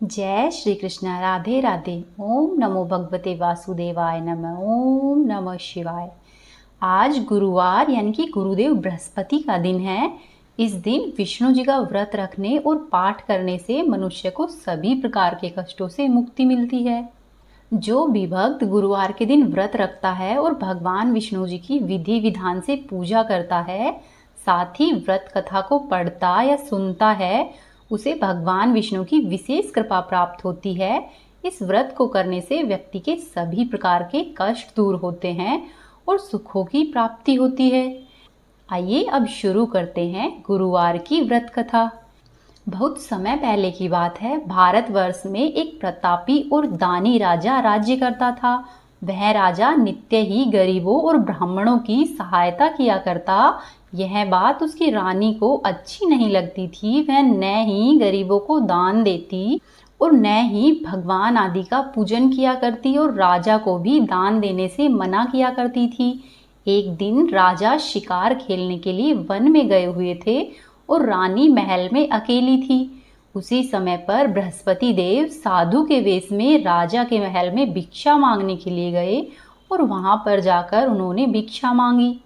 जय श्री कृष्ण। राधे राधे। ओम नमो भगवते वासुदेवाय नमः। ओम नमः शिवाय। आज गुरुवार यानी कि गुरुदेव बृहस्पति का दिन है। इस दिन विष्णु जी का व्रत रखने और पाठ करने से मनुष्य को सभी प्रकार के कष्टों से मुक्ति मिलती है। जो भी भक्त गुरुवार के दिन व्रत रखता है और भगवान विष्णु जी की विधि विधान से पूजा करता है, साथ ही व्रत कथा को पढ़ता या सुनता है, उसे भगवान विष्णु की विशेष कृपा प्राप्त होती है। इस व्रत को करने से व्यक्ति के सभी प्रकार के कष्ट दूर होते हैं और सुखों की प्राप्ति होती है। आइए अब शुरू करते हैं गुरुवार की व्रत कथा। बहुत समय पहले की बात है। भारतवर्ष में एक प्रतापी और दानी राजा राज्य करता था। वह राजा नित्य ही गरीबों और ब्राह्मणों की सहायता किया करता। यह बात उसकी रानी को अच्छी नहीं लगती थी। वह न ही गरीबों को दान देती और न ही भगवान आदि का पूजन किया करती और राजा को भी दान देने से मना किया करती थी। एक दिन राजा शिकार खेलने के लिए वन में गए हुए थे और रानी महल में अकेली थी। उसी समय पर बृहस्पति देव साधु के वेश में राजा के महल में भिक्षा मांगने के लिए गए और वहां पर जाकर उन्होंने भिक्षा मांगी।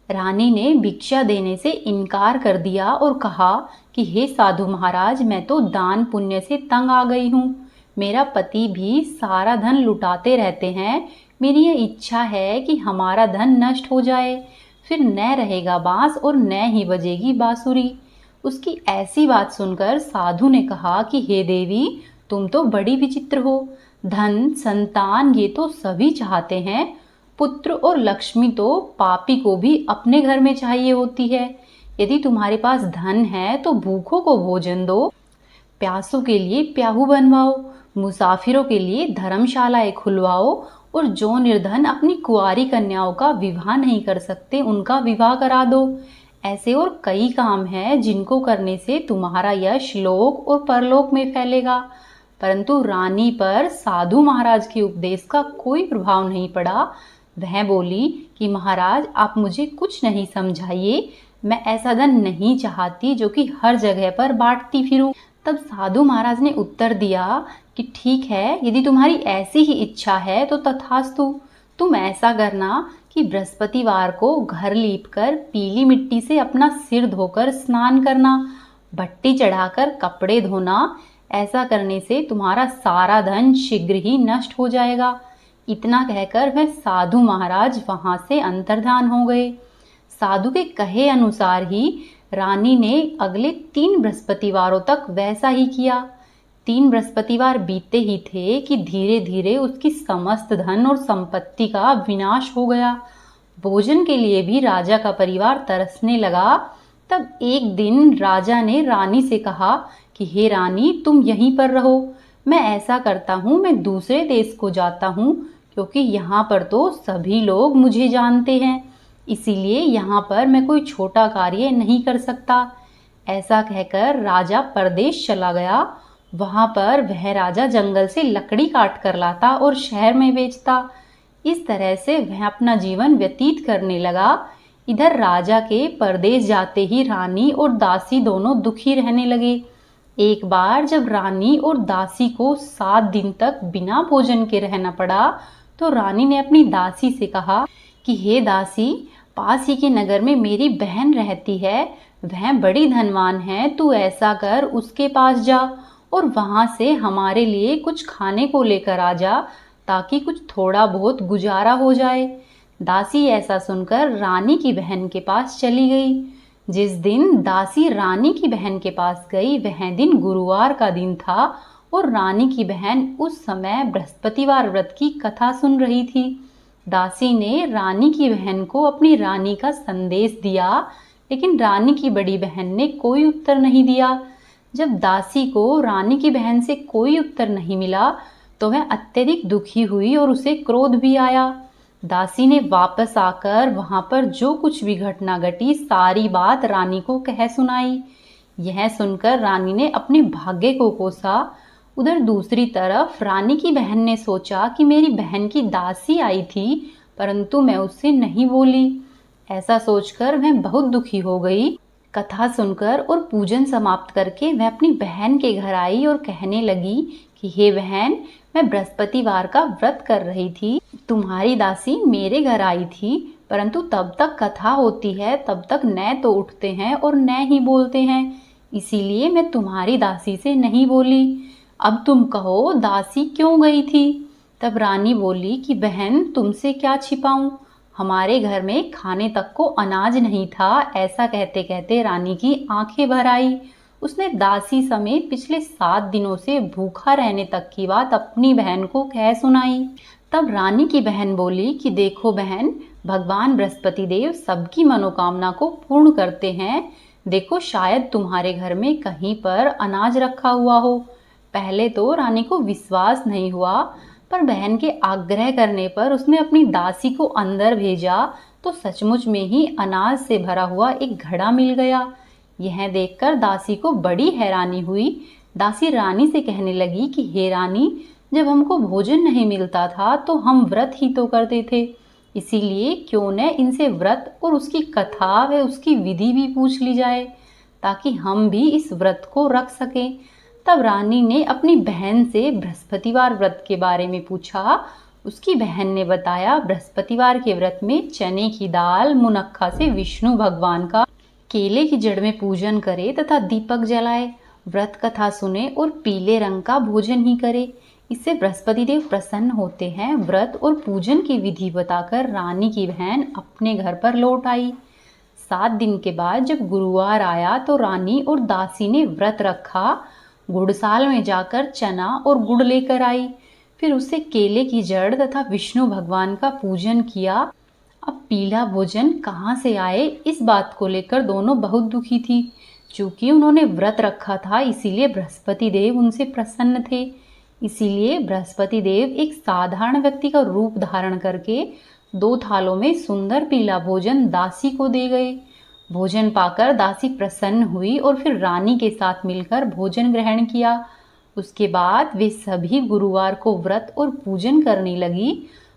रानी ने भिक्षा देने से इनकार कर दिया और कहा कि हे साधु महाराज, मैं तो दान पुण्य से तंग आ गई हूँ। मेरा पति भी सारा धन लुटाते रहते हैं। मेरी यह इच्छा है कि हमारा धन नष्ट हो जाए, फिर न रहेगा बांस और न ही बजेगी बांसुरी। उसकी ऐसी बात सुनकर साधु ने कहा कि हे देवी, तुम तो बड़ी विचित्र हो। धन संतान ये तो सभी चाहते हैं। पुत्र और लक्ष्मी तो पापी को भी अपने घर में चाहिए होती है। यदि तुम्हारे पास धन है तो भूखों को भोजन दो, प्यासों के लिए प्याऊ बनवाओ, मुसाफिरों के लिए धर्मशालाएं खुलवाओ और जो निर्धन अपनी कुंवारी कन्याओं का विवाह नहीं कर सकते उनका विवाह करा दो। ऐसे और कई काम हैं जिनको करने से तुम्हारा यश लोक और परलोक में फैलेगा। परंतु रानी पर साधु महाराज के उपदेश का कोई प्रभाव नहीं पड़ा। वह बोली कि महाराज, आप मुझे कुछ नहीं समझाइए। मैं ऐसा धन नहीं चाहती जो कि हर जगह पर बांटती फिरूं। तब साधु महाराज ने उत्तर दिया कि ठीक है, यदि तुम्हारी ऐसी ही इच्छा है तो तथास्तु। तुम ऐसा करना कि बृहस्पतिवार को घर लीपकर पीली मिट्टी से अपना सिर धोकर स्नान करना, भट्टी चढ़ाकर कपड़े धोना। ऐसा करने से तुम्हारा सारा धन शीघ्र ही नष्ट हो जाएगा। इतना कहकर वह साधु महाराज वहां से अंतर्धान हो गए। साधु के कहे अनुसार ही रानी ने अगले 3 बृहस्पतिवारों तक वैसा ही किया। 3 बृहस्पतिवार बीते ही थे कि धीरे धीरे उसकी समस्त धन और संपत्ति का विनाश हो गया। भोजन के लिए भी राजा का परिवार तरसने लगा। तब एक दिन राजा ने रानी से कहा कि हे रानी, तुम यहीं पर रहो। मैं ऐसा करता हूँ, मैं दूसरे देश को जाता हूँ, क्योंकि यहाँ पर तो सभी लोग मुझे जानते हैं। इसीलिए यहाँ पर मैं कोई छोटा कार्य नहीं कर सकता। ऐसा कहकर राजा परदेश चला गया। वहां पर वह राजा जंगल से लकड़ी काट कर लाता और शहर में बेचता। इस तरह से वह अपना जीवन व्यतीत करने लगा। इधर राजा के परदेश जाते ही रानी और दासी दोनों दुखी रहने लगे। एक बार जब रानी और दासी को 7 दिन तक बिना भोजन के रहना पड़ा, तो रानी ने अपनी दासी से कहा कि हे दासी, पास ही के नगर में मेरी बहन रहती है। वह बड़ी धनवान है। तू ऐसा कर, उसके पास जा और वहां से हमारे लिए कुछ खाने को लेकर आ जा, ताकि कुछ थोड़ा बहुत गुजारा हो जाए। दासी ऐसा सुनकर रानी की बहन के पास चली गई। जिस दिन दासी रानी की बहन के पास गई, वह दिन गुरुवार का दिन था और रानी की बहन उस समय बृहस्पतिवार व्रत की कथा सुन रही थी। दासी ने रानी की बहन को अपनी रानी का संदेश दिया, लेकिन रानी की बड़ी बहन ने कोई उत्तर नहीं दिया। जब दासी को रानी की बहन से कोई उत्तर नहीं मिला, तो वह अत्यधिक दुखी हुई और उसे क्रोध भी आया। दासी ने वापस आकर वहां पर जो कुछ भी घटना घटी, सारी बात रानी को कह सुनाई। यह सुनकर रानी ने अपने भाग्य को कोसा। उधर दूसरी तरफ रानी की बहन ने सोचा कि मेरी बहन की दासी आई थी, परंतु मैं उससे नहीं बोली। ऐसा सोचकर वह बहुत दुखी हो गई। कथा सुनकर और पूजन समाप्त करके वह अपनी बहन के घर आई और कहने लगी कि हे बहन, मैं बृहस्पतिवार का व्रत कर रही थी, तुम्हारी दासी मेरे घर आई थी, परंतु तब तक कथा होती है तब तक न तो उठते हैं और न ही बोलते हैं, इसीलिए मैं तुम्हारी दासी से नहीं बोली। अब तुम कहो दासी क्यों गई थी? तब रानी बोली कि बहन, तुमसे क्या छिपाऊं, हमारे घर में खाने तक को अनाज नहीं था। ऐसा कहते कहते रानी की आंखें भर आई। उसने दासी समेत पिछले 7 दिनों से भूखा रहने तक की बात अपनी बहन को कह सुनाई। तब रानी की बहन बोली कि देखो बहन, भगवान बृहस्पति देव सबकी मनोकामना को पूर्ण करते हैं। देखो, शायद तुम्हारे घर में कहीं पर अनाज रखा हुआ हो। पहले तो रानी को विश्वास नहीं हुआ, पर बहन के आग्रह करने पर उसने अपनी दासी को अंदर भेजा तो सचमुच में ही अनाज से भरा हुआ एक घड़ा मिल गया। यह देखकर दासी को बड़ी हैरानी हुई। दासी रानी से कहने लगी कि हे रानी, जब हमको भोजन नहीं मिलता था तो हम व्रत ही तो करते थे, इसीलिए क्यों न इनसे व्रत और उसकी कथा व उसकी विधि भी पूछ ली जाए, ताकि हम भी इस व्रत को रख सकें। तब रानी ने अपनी बहन से बृहस्पतिवार व्रत के बारे में पूछा। उसकी बहन ने बताया, बृहस्पतिवार के व्रत में चने की दाल, मुनक्खा से विष्णु भगवान का केले की जड़ में पूजन करे तथा दीपक जलाए, व्रत कथा सुने और पीले रंग का भोजन ही करे। इससे बृहस्पति देव प्रसन्न होते हैं। व्रत और पूजन की विधि बताकर रानी की बहन अपने घर पर लौट आई। 7 दिन के बाद जब गुरुवार आया तो रानी और दासी ने व्रत रखा। गुड़साल में जाकर चना और गुड़ लेकर आई, फिर उससे केले की जड़ तथा विष्णु भगवान का पूजन किया। अब पीला भोजन कहाँ से आए, इस बात को लेकर दोनों बहुत दुखी थी। चूंकि उन्होंने व्रत रखा था, इसीलिए बृहस्पति देव उनसे प्रसन्न थे। इसीलिए बृहस्पति देव एक साधारण व्यक्ति का रूप धारण करके 2 थालों में सुंदर पीला भोजन दासी को दे गए। भोजन पाकर दासी प्रसन्न हुई और फिर रानी के साथ मिलकर भोजन ग्रहण किया। उसके बाद वे सभी गुरुवार को व्रत और पूजन करने लगी।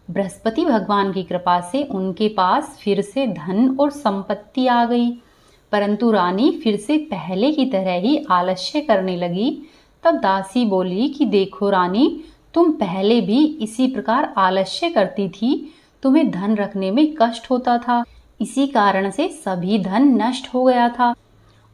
बृहस्पति भगवान की कृपा से उनके पास फिर से धन और संपत्ति आ गई, परंतु रानी फिर से पहले की तरह ही आलस्य करने लगी। तब दासी बोली कि देखो रानी, तुम पहले भी इसी प्रकार आलस्य करती थी, तुम्हें धन रखने में कष्ट होता था, इसी कारण से सभी धन नष्ट हो गया था,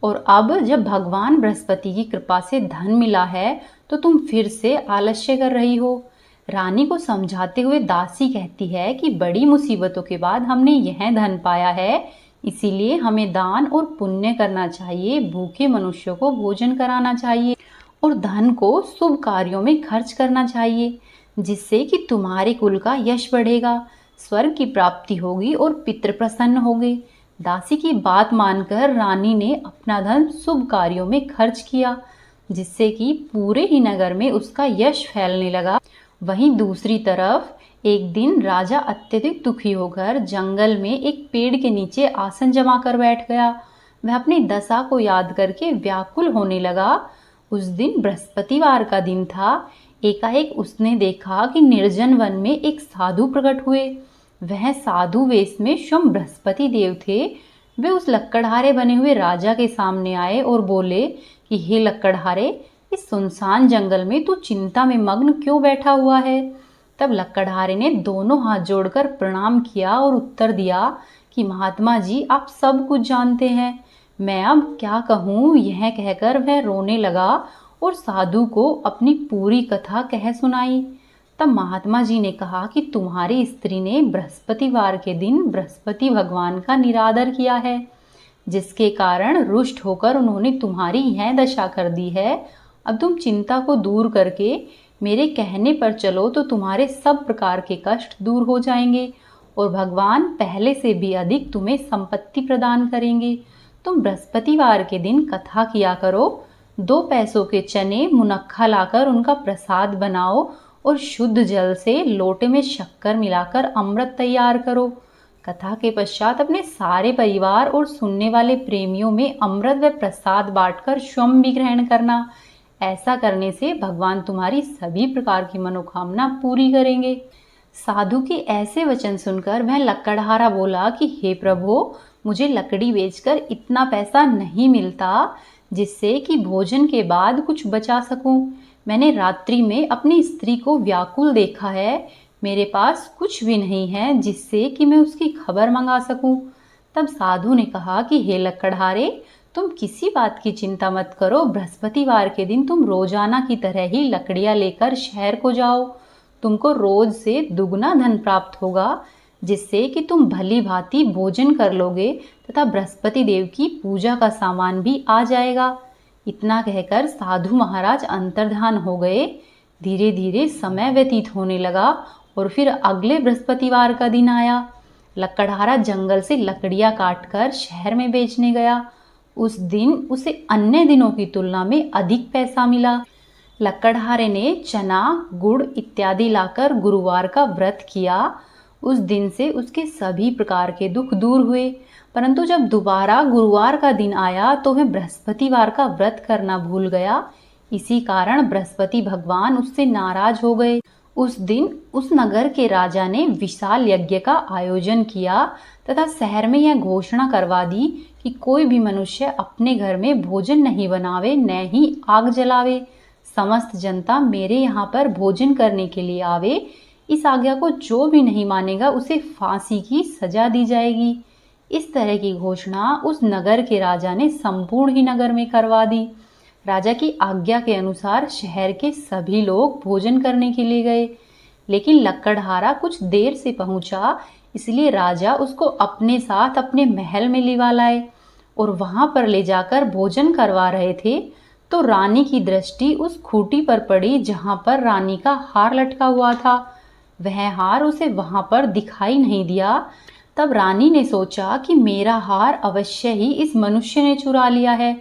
और अब जब भगवान बृहस्पति की कृपा से धन मिला है तो तुम फिर से आलस्य कर रही हो। रानी को समझाते हुए दासी कहती है कि बड़ी मुसीबतों के बाद हमने यह धन पाया है, इसीलिए हमें दान और पुण्य करना चाहिए, भूखे मनुष्यों को भोजन कराना चाहिए और धन को शुभ कार्यों में खर्च करना चाहिए, जिससे कि तुम्हारे कुल का यश बढ़ेगा, स्वर्ग की प्राप्ति होगी और पितृ प्रसन्न होंगे। दासी की बात मानकर रानी ने अपना धन शुभ कार्यों में खर्च किया, जिससे कि पूरे ही नगर में उसका यश फैलने लगा। वहीं दूसरी तरफ एक दिन राजा अत्यधिक दुखी होकर जंगल में एक पेड़ के नीचे आसन जमा कर बैठ गया। वह अपनी दशा को याद करके व्याकुल होने लगा। उस दिन बृहस्पतिवार का दिन था। एकाएक उसने देखा कि निर्जन वन में एक साधु प्रकट हुए। वह साधु वेश में स्वयं बृहस्पति देव थे। वे उस लक्कड़हारे बने हुए राजा के सामने आए और बोले कि हे लक्कड़हारे, इस सुनसान जंगल में तू चिंता में मग्न क्यों बैठा हुआ है? तब लक्कड़हारे ने दोनों हाथ जोड़कर प्रणाम किया और उत्तर दिया कि महात्मा जी, आप सब कुछ जानते हैं, मैं अब क्या कहूँ। यह कहकर वह रोने लगा और साधु को अपनी पूरी कथा कह सुनाई। तब महात्मा जी ने कहा कि तुम्हारी स्त्री ने बृहस्पतिवार के दिन बृहस्पति भगवान का निरादर किया है, जिसके कारण रुष्ट होकर उन्होंने तुम्हारी यह दशा कर दी है। अब तुम चिंता को दूर करके मेरे कहने पर चलो तो तुम्हारे सब प्रकार के कष्ट दूर हो जाएंगे और भगवान पहले से भी अधिक तुम्हें संपत्ति प्रदान करेंगे। तुम बृहस्पतिवार के दिन कथा किया करो, 2 पैसों के चने मुनक्खा लाकर उनका प्रसाद बनाओ और शुद्ध जल से लोटे में शक्कर मिलाकर अमृत तैयार करो। कथा के पश्चात अपने सारे परिवार और सुनने वाले प्रेमियों में अमृत व प्रसाद बांटकर स्वयं भी ग्रहण करना। ऐसा करने से भगवान तुम्हारी सभी प्रकार की मनोकामना पूरी करेंगे। साधु के ऐसे वचन सुनकर वह लक्कड़हारा बोला कि हे प्रभु, मुझे लकड़ी बेचकर इतना पैसा नहीं मिलता जिससे कि भोजन के बाद कुछ बचा सकूं। मैंने रात्रि में अपनी स्त्री को व्याकुल देखा है। मेरे पास कुछ भी नहीं है जिससे कि मैं उसकी खबर मंगा सकूं। तब साधु ने कहा कि हे लकड़हारे, तुम किसी बात की चिंता मत करो। बृहस्पतिवार के दिन तुम रोजाना की तरह ही लकड़ियां लेकर शहर को जाओ। तुमको रोज से दुगना धन प्राप्त होगा, जिससे कि तुम भली भांति भोजन कर लोगे तथा बृहस्पति देव की पूजा का सामान भी आ जाएगा। इतना कहकर साधु महाराज अंतर्धान हो गए। धीरे धीरे समय व्यतीत होने लगा और फिर अगले बृहस्पतिवार का दिन आया। लकड़हारा जंगल से लकड़ियां काटकर शहर में बेचने गया। उस दिन उसे अन्य दिनों की तुलना में अधिक पैसा मिला। लकड़हारे ने चना, गुड़ इत्यादि लाकर गुरुवार का व्रत किया। उस दिन से उसके सभी प्रकार के दुख दूर हुए। परंतु जब दोबारा गुरुवार का दिन आया तो वह बृहस्पतिवार का व्रत करना भूल गया। इसी कारण बृहस्पति भगवान उससे नाराज हो गए। उस दिन उस नगर के राजा ने विशाल यज्ञ का आयोजन किया तथा शहर में यह घोषणा करवा दी कि कोई भी मनुष्य अपने घर में भोजन नहीं बनावे, न ही आग जलावे। समस्त जनता मेरे यहाँ पर भोजन करने के लिए आवे। इस आज्ञा को जो भी नहीं मानेगा उसे फांसी की सजा दी जाएगी। इस तरह की घोषणा उस नगर के राजा ने संपूर्ण ही नगर में करवा दी। राजा की आज्ञा के अनुसार शहर के सभी लोग भोजन करने के लिए गए, लेकिन लकड़हारा कुछ देर से पहुंचा, इसलिए राजा उसको अपने साथ अपने महल में लिवा लाए और वहां पर ले जाकर भोजन करवा रहे थे तो रानी की दृष्टि उस खूंटी पर पड़ी जहां पर रानी का हार लटका हुआ था। वह हार उसे वहां पर दिखाई नहीं दिया। तब रानी ने सोचा कि मेरा हार अवश्य ही इस मनुष्य ने चुरा लिया है।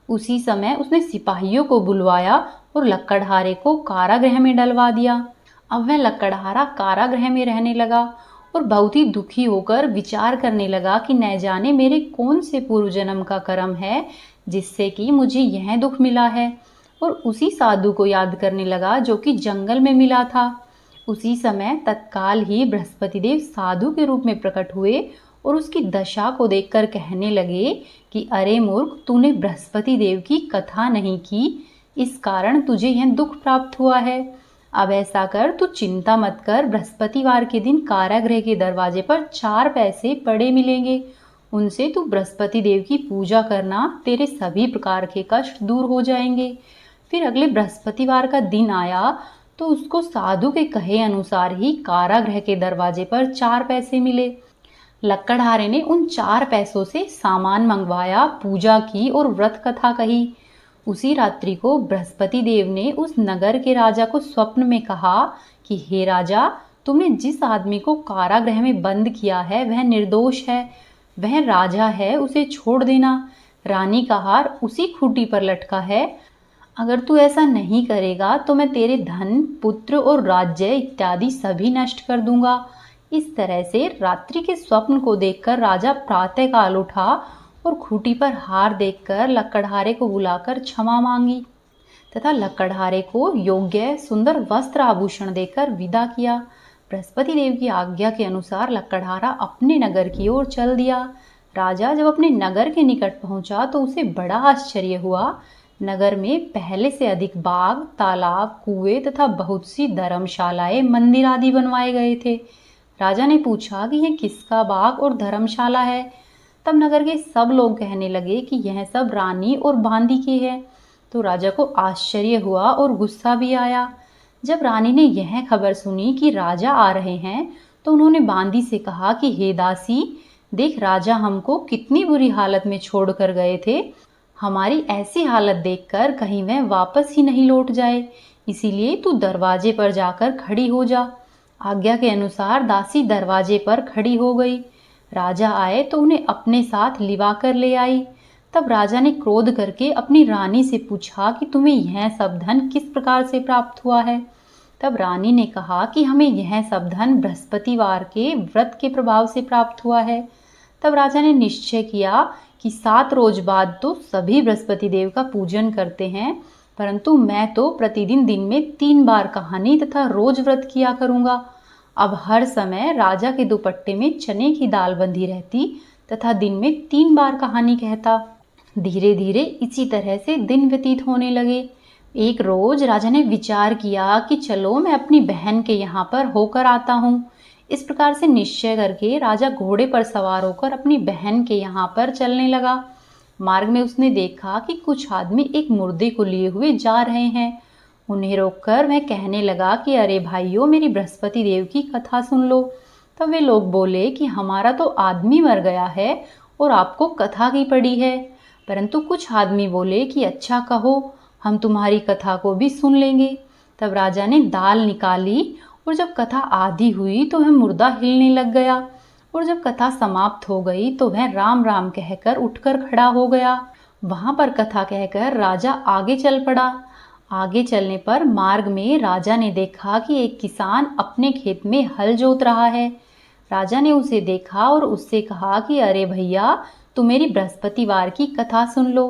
उसी समय उसने सिपाहियों को बुलवाया और लकड़हारे को कारागृह में डलवा दिया। अब वह लकड़हारा कारागृह में रहने लगा और बहुत ही दुखी होकर विचार करने लगा कि न जाने मेरे कौन से पूर्व जन्म का कर्म है जिससे कि मुझे यह दुख मिला है। और उसी साधु को याद करने लगा जो कि जंगल में मिला था। उसी समय तत्काल ही बृहस्पति देव साधु के रूप में प्रकट हुए और उसकी दशा को देखकर कहने लगे कि अरे मूर्ख, तूने बृहस्पति देव की कथा नहीं की, इस कारण तुझे यह दुख प्राप्त हुआ है। अब ऐसा कर, तू चिंता मत कर। बृहस्पतिवार के दिन कारागृह के दरवाजे पर 4 पैसे पड़े मिलेंगे। उनसे तू बृहस्पति देव की पूजा करना, तेरे सभी प्रकार के कष्ट दूर हो जाएंगे। फिर अगले बृहस्पतिवार का दिन आया तो उसको साधु के कहे अनुसार ही कारागृह के दरवाजे पर 4 पैसे मिले। लकड़हारे ने उन 4 पैसों से सामान मंगवाया, पूजा की और व्रत कथा कही। उसी रात्रि को बृहस्पति देव ने उस नगर के राजा को स्वप्न में कहा कि हे राजा, तुमने जिस आदमी को कारागृह में बंद किया है वह निर्दोष है, वह राजा है, उसे छोड़ देना। रानी का हार उसी खूंटी पर लटका है। अगर तू ऐसा नहीं करेगा तो मैं तेरे धन, पुत्र और राज्य इत्यादि सभी नष्ट कर दूंगा। इस तरह से रात्रि के स्वप्न को देखकर राजा प्रातःकाल उठा और खूंटी पर हार देखकर लकड़हारे को बुलाकर क्षमा मांगी तथा लकड़हारे को योग्य सुंदर वस्त्र आभूषण देकर विदा किया। बृहस्पति देव की आज्ञा के अनुसार लकड़हारा अपने नगर की ओर चल दिया। राजा जब अपने नगर के निकट पहुंचा तो उसे बड़ा आश्चर्य हुआ। नगर में पहले से अधिक बाग, तालाब, कुएं तथा बहुत सी धर्मशालाएं, मंदिर आदि बनवाए गए थे। राजा ने पूछा कि यह किसका बाग और धर्मशाला है। तब नगर के सब लोग कहने लगे कि यह सब रानी और बांदी की है। तो राजा को आश्चर्य हुआ और गुस्सा भी आया। जब रानी ने यह खबर सुनी कि राजा आ रहे हैं तो उन्होंने बांदी से कहा कि हे दासी, देख राजा हमको कितनी बुरी हालत में छोड़ कर गए थे। हमारी ऐसी हालत देखकर कहीं वह वापस ही नहीं लौट जाए, इसीलिए तू दरवाजे पर जाकर खड़ी हो जा। आज्ञा के अनुसार दासी दरवाजे पर खड़ी हो गई। राजा आए तो उन्हें अपने साथ लिवा कर ले आई। तब राजा ने क्रोध करके अपनी रानी से पूछा कि तुम्हें यह सब धन किस प्रकार से प्राप्त हुआ है। तब रानी ने कहा कि हमें यह सब धन बृहस्पतिवार के व्रत के प्रभाव से प्राप्त हुआ है। तब राजा ने निश्चय किया कि 7 रोज बाद तो सभी बृहस्पति देव का पूजन करते हैं, परंतु मैं तो प्रतिदिन दिन में 3 बार कहानी तथा रोज व्रत किया करूंगा। अब हर समय राजा के दुपट्टे में चने की दाल बंधी रहती तथा दिन में 3 बार कहानी कहता। धीरे धीरे इसी तरह से दिन व्यतीत होने लगे। एक रोज राजा ने विचार किया कि चलो मैं अपनी बहन के यहाँ पर होकर आता हूँ। इस प्रकार से निश्चय करके राजा घोड़े पर सवार होकर अपनी बहन के यहाँ पर चलने लगा। मार्ग में उसने देखा कि कुछ आदमी एक मुर्दे को लिए हुए जा रहे हैं। उन्हें रोककर वह कहने लगा कि अरे भाइयों, मेरी बृहस्पति देव की कथा सुन लो। तब वे लोग बोले कि हमारा तो आदमी मर गया है और आपको कथा की पड़ी है। परंतु कुछ आदमी बोले कि अच्छा कहो, हम तुम्हारी कथा को भी सुन लेंगे। तब राजा ने दाल निकाली और जब कथा आधी हुई तो वह मुर्दा हिलने लग गया, और जब कथा समाप्त हो गई तो वह राम राम कहकर उठकर खड़ा हो गया। वहां पर कथा कहकर राजा आगे चल पड़ा। आगे चलने पर मार्ग में राजा ने देखा कि एक किसान अपने खेत में हल जोत रहा है। राजा ने उसे देखा और उससे कहा कि अरे भैया, तू मेरी बृहस्पतिवार की कथा सुन लो।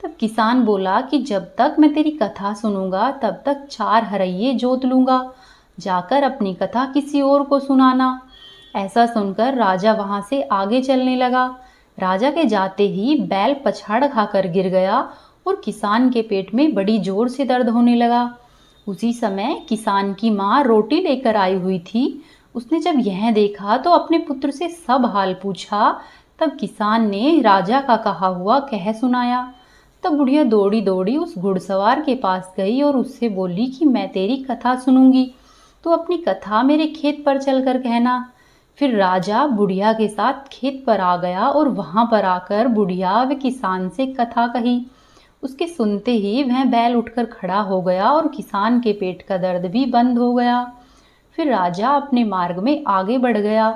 तब किसान बोला कि जब तक मैं तेरी कथा सुनूंगा तब तक 4 हरइये जोत लूंगा, जाकर अपनी कथा किसी और को सुनाना। ऐसा सुनकर राजा वहां से आगे चलने लगा। राजा के जाते ही बैल पछाड़ खाकर गिर गया और किसान के पेट में बड़ी जोर से दर्द होने लगा। उसी समय किसान की माँ रोटी लेकर आई हुई थी। उसने जब यह देखा तो अपने पुत्र से सब हाल पूछा। तब किसान ने राजा का कहा हुआ कह सुनाया। तब बुढ़िया दौड़ी दौड़ी उस घुड़सवार के पास गई और उससे बोली कि मैं तेरी कथा सुनूंगी, तो अपनी कथा मेरे खेत पर चलकर कहना। फिर राजा बुढ़िया के साथ खेत पर आ गया और वहां पर आकर बुढ़िया व किसान से कथा कही। उसके सुनते ही वह बैल उठकर खड़ा हो गया और किसान के पेट का दर्द भी बंद हो गया। फिर राजा अपने मार्ग में आगे बढ़ गया।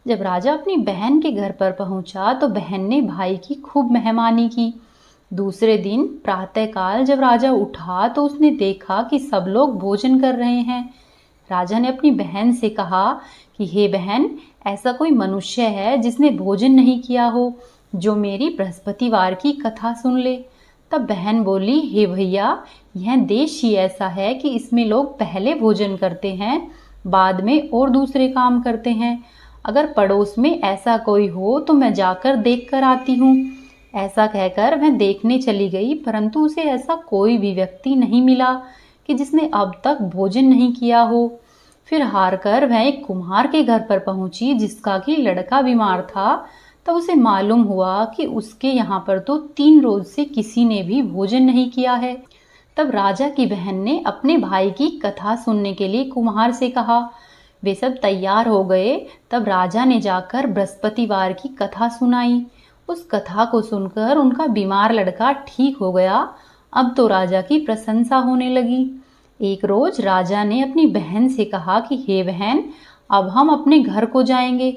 जब राजा अपनी बहन के घर पर पहुंचा तो बहन ने भाई की खूब मेहमानी की। दूसरे दिन प्रातःकाल जब राजा उठा तो उसने देखा कि सब लोग भोजन कर रहे हैं। राजा ने अपनी बहन से कहा कि हे बहन, ऐसा कोई मनुष्य है जिसने भोजन नहीं किया हो, जो मेरी बृहस्पतिवार की कथा सुन ले। तब बहन बोली, हे भैया, यह देश ही ऐसा है कि इसमें लोग पहले भोजन करते हैं, बाद में और दूसरे काम करते हैं। अगर पड़ोस में ऐसा कोई हो तो मैं जाकर देख कर आती हूँ। ऐसा कहकर वह देखने चली गई, परंतु उसे ऐसा कोई भी व्यक्ति नहीं मिला कि जिसने अब तक भोजन नहीं किया हो। फिर हार कर वह एक कुम्हार के घर पर पहुंची जिसका कि लड़का बीमार था। तब उसे मालूम हुआ कि उसके यहाँ पर तो 3 रोज से किसी ने भी भोजन नहीं किया है। तब राजा की बहन ने अपने भाई की कथा सुनने के लिए कुम्हार से कहा। वे सब तैयार हो गए। तब राजा ने जाकर बृहस्पतिवार की कथा सुनाई। उस कथा को सुनकर उनका बीमार लड़का ठीक हो गया। अब तो राजा की प्रशंसा होने लगी। एक रोज राजा ने अपनी बहन से कहा कि हे बहन, अब हम अपने घर को जाएंगे,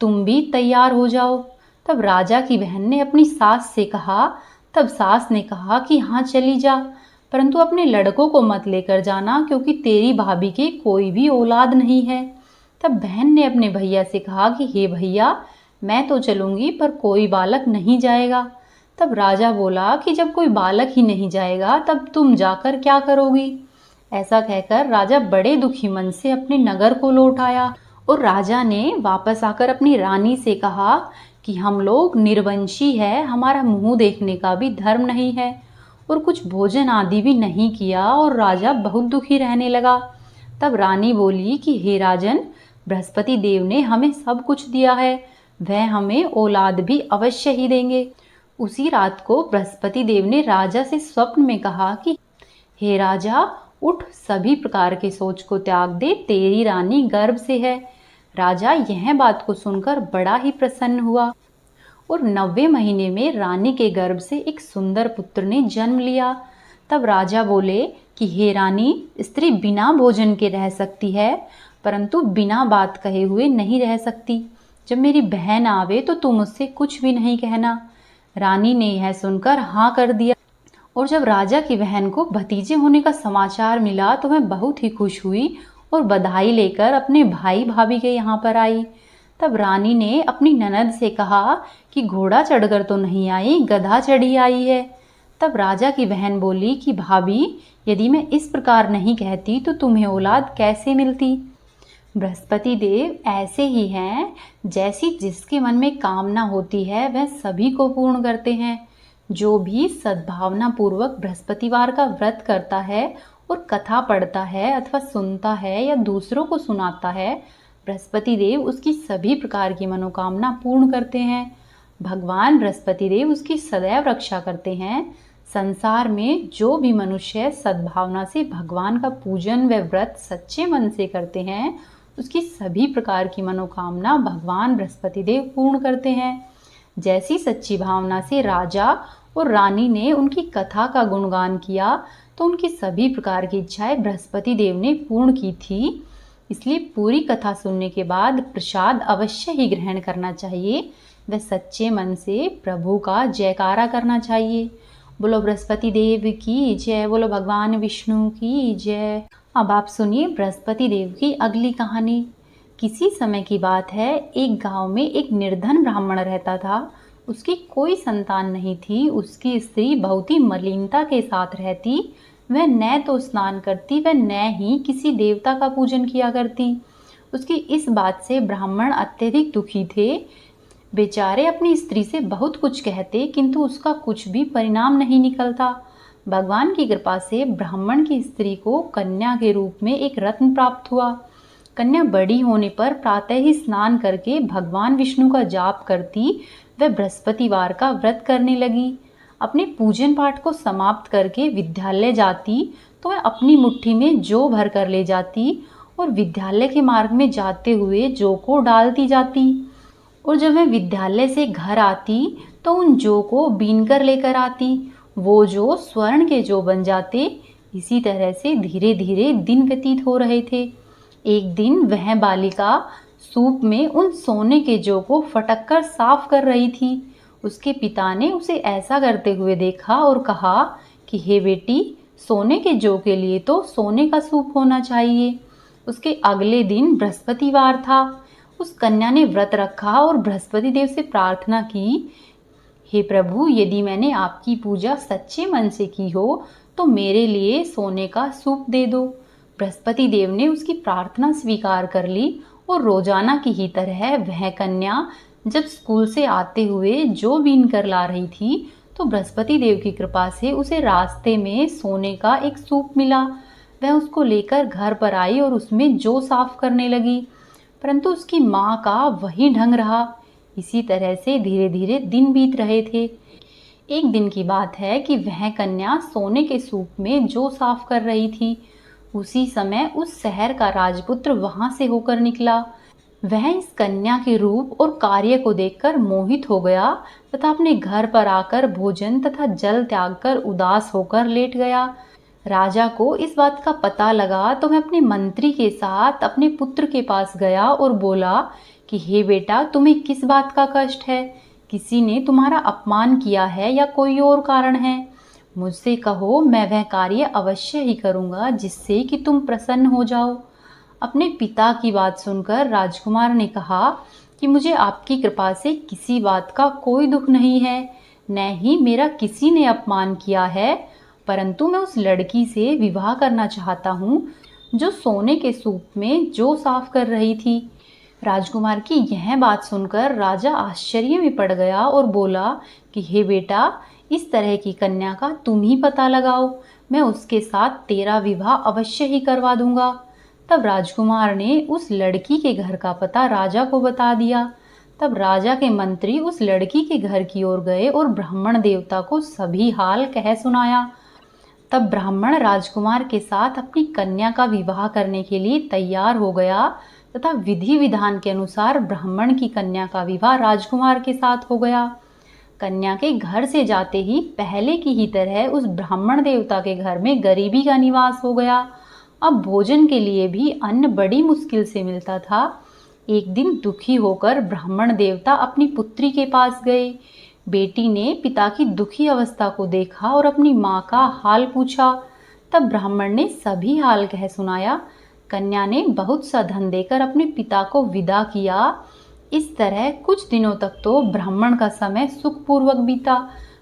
तुम भी तैयार हो जाओ। तब राजा की बहन ने अपनी सास से कहा। तब सास ने कहा कि हाँ चली जा, परंतु अपने लड़कों को मत लेकर जाना, क्योंकि तेरी भाभी के कोई भी औलाद नहीं है। तब बहन ने अपने भैया से कहा कि हे भैया, मैं तो चलूंगी पर कोई बालक नहीं जाएगा। तब राजा बोला कि जब कोई बालक ही नहीं जाएगा तब तुम जाकर क्या करोगी। ऐसा कहकर राजा बड़े दुखी मन से अपने नगर को लौट आया और राजा ने वापस आकर अपनी रानी से कहा कि हम लोग निर्वंशी है, हमारा मुंह देखने का भी धर्म नहीं है और कुछ भोजन आदि भी नहीं किया, और राजा बहुत दुखी रहने लगा। तब रानी बोली कि हे राजन, बृहस्पति देव ने हमें सब कुछ दिया है, वह हमें औलाद भी अवश्य ही देंगे। उसी रात को बृहस्पति देव ने राजा से स्वप्न में कहा कि हे राजा, उठ, सभी प्रकार के सोच को त्याग दे, तेरी रानी गर्भ से है। राजा यह बात को सुनकर बड़ा ही प्रसन्न हुआ और 90वें महीने में रानी के गर्भ से एक सुंदर पुत्र ने जन्म लिया। तब राजा बोले कि हे रानी, स्त्री बिना भोजन के रह सकती है, परंतु बिना बात कहे हुए नहीं रह सकती। जब मेरी बहन आवे तो तुम उससे कुछ भी नहीं कहना। रानी ने यह सुनकर हाँ कर दिया। और जब राजा की बहन को भतीजे होने का समाचार मिला तो वह बहुत ही खुश हुई और बधाई लेकर अपने भाई भाभी के यहाँ पर आई। तब रानी ने अपनी ननद से कहा कि घोड़ा चढ़कर तो नहीं आई, गधा चढ़ी आई है। तब राजा की बहन बोली कि भाभी, यदि मैं इस प्रकार नहीं कहती तो तुम्हें औलाद कैसे मिलती। बृहस्पति देव ऐसे ही हैं, जैसी जिसके मन में कामना होती है वह सभी को पूर्ण करते हैं। जो भी सद्भावना पूर्वक बृहस्पतिवार का व्रत करता है और कथा पढ़ता है अथवा सुनता है या दूसरों को सुनाता है, बृहस्पति देव उसकी सभी प्रकार की मनोकामना पूर्ण करते हैं। भगवान बृहस्पति देव उसकी सदैव रक्षा करते हैं। संसार में जो भी मनुष्य सद्भावना से भगवान का पूजन व व्रत सच्चे मन से करते हैं, उसकी सभी प्रकार की मनोकामना भगवान बृहस्पति देव पूर्ण करते हैं। जैसी सच्ची भावना से राजा और रानी ने उनकी कथा का गुणगान किया, तो उनकी सभी प्रकार की इच्छाएं बृहस्पति देव ने पूर्ण की थी। इसलिए पूरी कथा सुनने के बाद प्रसाद अवश्य ही ग्रहण करना चाहिए व सच्चे मन से प्रभु का जयकारा करना चाहिए। बोलो बृहस्पति देव की जय, बोलो भगवान विष्णु की जय। अब आप सुनिए बृहस्पति देव की अगली कहानी। किसी समय की बात है, एक गांव में एक निर्धन ब्राह्मण रहता था। उसकी कोई संतान नहीं थी। उसकी स्त्री बहुत ही मलिनता के साथ रहती। वह न तो स्नान करती व न ही किसी देवता का पूजन किया करती। उसकी इस बात से ब्राह्मण अत्यधिक दुखी थे। बेचारे अपनी स्त्री से बहुत कुछ कहते, किंतु उसका कुछ भी परिणाम नहीं निकलता। भगवान की कृपा से ब्राह्मण की स्त्री को कन्या के रूप में एक रत्न प्राप्त हुआ। कन्या बड़ी होने पर प्रातः ही स्नान करके भगवान विष्णु का जाप करती व बृहस्पतिवार का व्रत करने लगी। अपने पूजन पाठ को समाप्त करके विद्यालय जाती तो वह अपनी मुट्ठी में जौ भर कर ले जाती और विद्यालय के मार्ग में जाते हुए जौ को डालती जाती। और जब वह विद्यालय से घर आती तो उन जौ को बीन कर लेकर आती। वो जौ स्वर्ण के जौ बन जाते। इसी तरह से धीरे धीरे दिन व्यतीत हो रहे थे। एक दिन वह बालिका सूप में उन सोने के जौ को फटक कर साफ कर रही थी। उसके पिता ने उसे ऐसा करते हुए देखा और कहा कि हे बेटी, सोने के जौ के लिए तो सोने का सूप होना चाहिए। उसके अगले दिन बृहस्पतिवार था। उस कन्या ने व्रत रखा और बृहस्पति देव से प्रार्थना की, हे प्रभु, यदि मैंने आपकी पूजा सच्चे मन से की हो तो मेरे लिए सोने का सूप दे दो। बृहस्पति देव ने उसकी प्रार्थना स्वीकार कर ली और रोजाना की ही तरह वह कन्या जब स्कूल से आते हुए जौ बीन कर ला रही थी तो बृहस्पति देव की कृपा से उसे रास्ते में सोने का एक सूप मिला। वह उसको लेकर घर पर आई और उसमें जौ साफ करने लगी, परंतु उसकी माँ का वही ढंग रहा। इसी तरह से धीरे धीरे दिन बीत रहे थे। एक दिन की बात है कि वह कन्या सोने के सूप में जौ साफ कर रही थी। उसी समय उस शहर का राजपुत्र वहां से होकर निकला। वह इस कन्या के रूप और कार्य को देखकर मोहित हो गया तथा अपने घर पर आकर भोजन तथा जल त्याग कर उदास होकर लेट गया। राजा को इस बात का पता लगा तो वह अपने मंत्री के साथ अपने पुत्र के पास गया और बोला कि हे बेटा, तुम्हें किस बात का कष्ट है? किसी ने तुम्हारा अपमान किया है या कोई और कारण है? मुझसे कहो, मैं वह कार्य अवश्य ही करूँगा जिससे कि तुम प्रसन्न हो जाओ। अपने पिता की बात सुनकर राजकुमार ने कहा कि मुझे आपकी कृपा से किसी बात का कोई दुख नहीं है, न ही मेरा किसी ने अपमान किया है, परंतु मैं उस लड़की से विवाह करना चाहता हूँ जो सोने के सूप में जौ साफ कर रही थी। राजकुमार की यह बात सुनकर राजा आश्चर्य में पड़ गया और बोला कि हे बेटा, इस तरह की कन्या का तुम ही पता लगाओ, मैं उसके साथ तेरा विवाह अवश्य ही करवा दूंगा। तब राजकुमार ने उस लड़की के घर का पता राजा को बता दिया। तब राजा के मंत्री उस लड़की के घर की ओर गए और ब्राह्मण देवता को सभी हाल कह सुनाया। तब ब्राह्मण राजकुमार के साथ अपनी कन्या का विवाह करने के लिए तैयार हो गया तथा विधि विधान के अनुसार ब्राह्मण की कन्या का विवाह राजकुमार के साथ हो गया। कन्या के घर से जाते ही पहले की ही तरह उस ब्राह्मण देवता के घर में गरीबी का निवास हो गया। अब भोजन के लिए भी अन्न बड़ी मुश्किल से मिलता था। एक दिन दुखी होकर ब्राह्मण देवता अपनी पुत्री के पास गए। बेटी ने पिता की दुखी अवस्था को देखा और अपनी माँ का हाल पूछा। तब ब्राह्मण ने सभी हाल कह सुनाया। कन्या ने बहुत सा धन देकर अपने पिता को विदा किया। इस तरह कुछ दिनों तक तो ब्राह्मण का समय सुखपूर्वक बीता,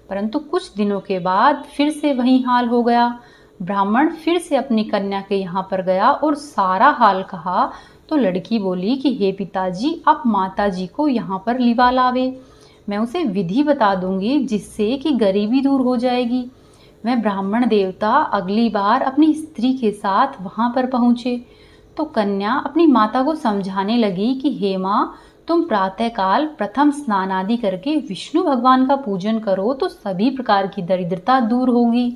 परंतु कुछ दिनों के बाद फिर से वही हाल हो गया। ब्राह्मण फिर से अपनी कन्या के यहाँ पर गया और सारा हाल कहा तो लड़की बोली कि हे पिताजी, आप माता जी को यहाँ पर लिवा लावे। मैं उसे विधि बता दूंगी जिससे कि गरीबी दूर हो जाएगी। वह ब्राह्मण देवता अगली बार अपनी स्त्री के साथ वहाँ पर पहुँचे तो कन्या अपनी माता को समझाने लगी कि हे माँ, तुम प्रातःकाल प्रथम स्नान आदि करके विष्णु भगवान का पूजन करो तो सभी प्रकार की दरिद्रता दूर होगी।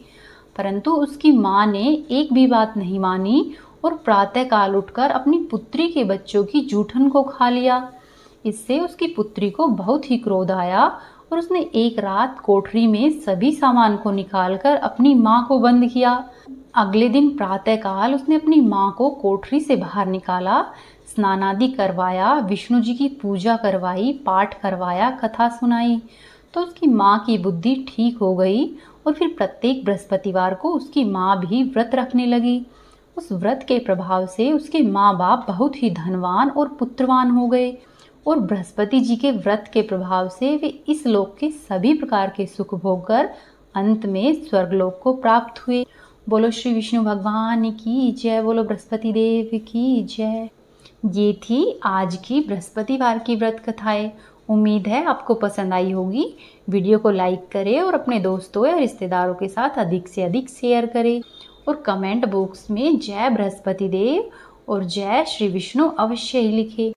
परंतु उसकी माँ ने एक भी बात नहीं मानी और प्रातःकाल उठकर अपनी पुत्री के बच्चों की जूठन को खा लिया। इससे उसकी पुत्री को बहुत ही क्रोध आया और उसने एक रात कोठरी में सभी सामान को निकालकर अपनी माँ को बंद किया। अगले दिन प्रातःकाल उसने अपनी माँ को कोठरी से बाहर निकाला, स्नान आदि करवाया, विष्णु जी की पूजा करवाई, पाठ करवाया, कथा सुनाई तो उसकी माँ की बुद्धि ठीक हो गई और फिर प्रत्येक बृहस्पतिवार को उसकी माँ भी व्रत रखने लगी। उस व्रत के प्रभाव से उसके माँ बाप बहुत ही धनवान और पुत्रवान हो गए और बृहस्पति जी के व्रत के प्रभाव से वे इस लोक के सभी प्रकार के सुख भोग कर अंत में स्वर्गलोक को प्राप्त हुए। बोलो श्री विष्णु भगवान की जय, बोलो बृहस्पति देव की जय। ये थी आज की बृहस्पतिवार की व्रत कथाएं। उम्मीद है आपको पसंद आई होगी। वीडियो को लाइक करें और अपने दोस्तों या रिश्तेदारों के साथ अधिक से अधिक शेयर करें और कमेंट बॉक्स में जय बृहस्पति देव और जय श्री विष्णु अवश्य ही लिखें।